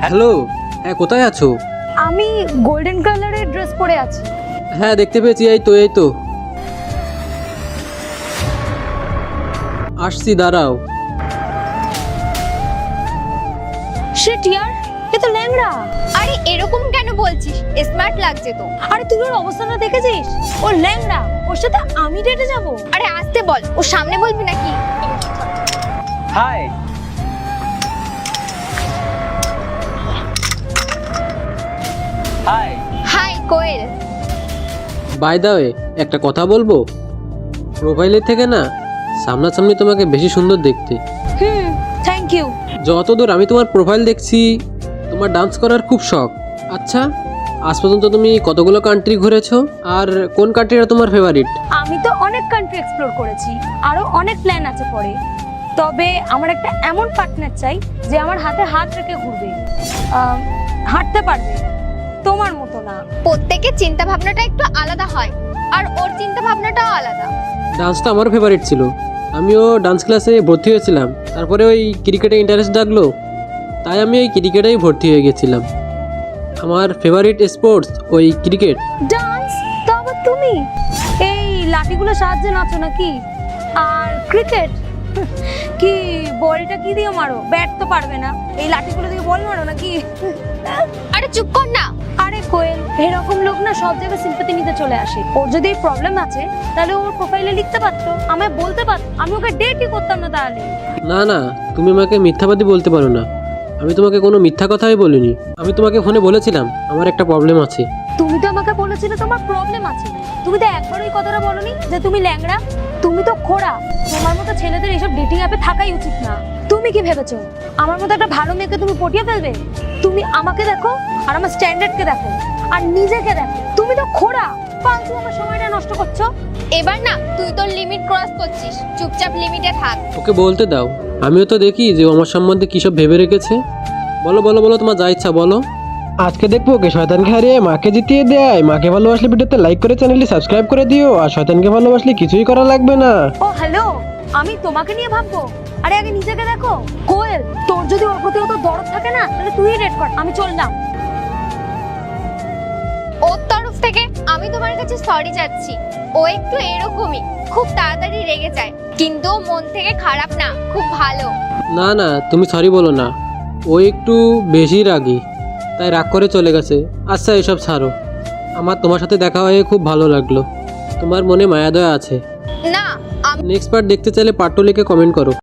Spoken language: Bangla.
হ্যালো, হ্যাঁ কোথায় আছো? আমি গোল্ডেন কালারের ড্রেস পরে আছি। হ্যাঁ দেখতে পেয়েছি, এই তো আসছি, দাঁড়াও। শিট ইয়ার, এ তো ল্যাংড়া। আরে এরকম কেন বলছিস? স্মার্ট লাগছে তো। আরে তুই ওর অবস্থাটা দেখেছিস? ও ল্যাংড়া, ওর সাথে আমি ডেটে যাব? আরে আসতে বল, ও সামনে বলবি নাকি? Hi. Hi. Hi Koel. By the way, একটা কথা বলবো? প্রোফাইলের থেকে না সামনাসামনি তোমাকে বেশি সুন্দর দেখতে। Thank you. যতদূর আমি তোমার প্রোফাইল দেখছি, তোমার ডান্স করার খুব শখ। আচ্ছা, আজ পর্যন্ত তুমি কতগুলো কান্ট্রি ঘুরেছো, আর কোন কান্ট্রিটা তোমার ফেভারিট? আমি তো অনেক কান্ট্রি এক্সপ্লোর করেছি, আরো অনেক প্ল্যান আছে পরে। তবে আমার একটা এমন পার্টনার চাই যে আমার হাতে হাত রেখে ঘুরবে, হাঁটতে পারবে, তোমার মতো না। প্রত্যেকের চিন্তা ভাবনাটা একটু আলাদা হয়, আর ওর চিন্তা ভাবনাটাও আলাদা। ডান্সটা আমারও ফেভারিট ছিল, আমিও ডান্স ক্লাসে ভর্তি হয়েছিলাম। তারপরে ওই ক্রিকেটে ইন্টারেস্ট জাগলো, তাই আমি ওই ক্রিকেটেই ভর্তি হয়ে গেছিলাম। আমার ফেভারিট স্পোর্টস ওই ক্রিকেট। ডান্স তো আবার তুমি এই লাঠিগুলো সাহায্যে নাচো নাকি? আর ক্রিকেট কি, বলটা কি দিয়ে মারো? ব্যাট তো পারবে না, এই লাঠিগুলো দিয়ে বল মারো নাকি? আরে চুপ কর না। আরে কোয়েল, এরকম লোক না সব জায়গায় সিম্পাথি নিতে চলে আসে। ওর যদি এই প্রবলেম আছে তাহলে ওর প্রোফাইলে লিখতে পারতো, আমায় বলতে পারতো, আমি ওকে ডেটই করতাম না তাহলে। না না, তুমি আমাকে মিথ্যাবাদী বলতে পারো না। আমি তোমাকে কোনো মিথ্যা কথাই বলিনি। আমি তোমাকে ফোনে বলেছিলাম আমার একটা প্রবলেম আছে। তুমি তো আমাকে বলেছিলে তোমার প্রবলেম আছে, তুমি তো একবার ওই কথাটা বলনি যে তুমি ল্যাংড়া। তুমি তো খোড়া, তোমার মতো ছেলেদের এইসব ডেটিং অ্যাপে থাকাই উচিত না। তুমি কি ভেবেছো আমার মতো একটা ভালো মেয়েকে তুমি পটিয়ে ফেলবে? তুমি আমাকে দেখো, আর আমার স্ট্যান্ডার্ডকে দেখো, আর নিজেকে দেখো। তুমি তো খোড়া, ফালতু আমার সময়টা নষ্ট করছো। এবার না তুই তোর লিমিট ক্রস করছিস, চুপচাপ লিমিটে থাক। ওকে বলতে দাও, আমিও তো দেখি যে ও আমার সম্বন্ধে কী সব ভেবে রেখেছে। বলো বলো বলো, তোমার যা ইচ্ছা বলো। আজকে দেখবো ওকে শয়তানকে হারিয়ে মাকে জিতিয়ে দেয়। মাকে ভালোবাসলে ভিডিওতে লাইক করে চ্যানেলটি সাবস্ক্রাইব করে দিও, আর শয়তানকে ভালোবাসলে কিছুই করা লাগবে না। ও হ্যালো, আমি তোমাকে নিয়ে ভাববো? আরে আগে নিজেকে দেখো। কোয়েল, তোর যদি ওর প্রতি অত দরদ থাকে না তাহলে তুই রেড কর, আমি চললাম। ওর তরফ থেকে আমি তোমার কাছে সরি চাচ্ছি। ও একটু এরকমই, খুব তাড়াতাড়ি রেগে যায়, কিন্তু ও মন থেকে খারাপ না, খুব ভালো। না না, তুমি সরি বলো না, ও একটু বেশি রাগী, তাই রাগ করে চলে গেছে। আচ্ছা এসব ছাড়ো, আমার তোমার সাথে দেখা হয়ে খুব ভালো লাগলো। তোমার মনে মায়া দয়া আছে। না আমি নেক্সট পার্ট দেখতে চাইলে পার্ট 2 লিখে কমেন্ট করো।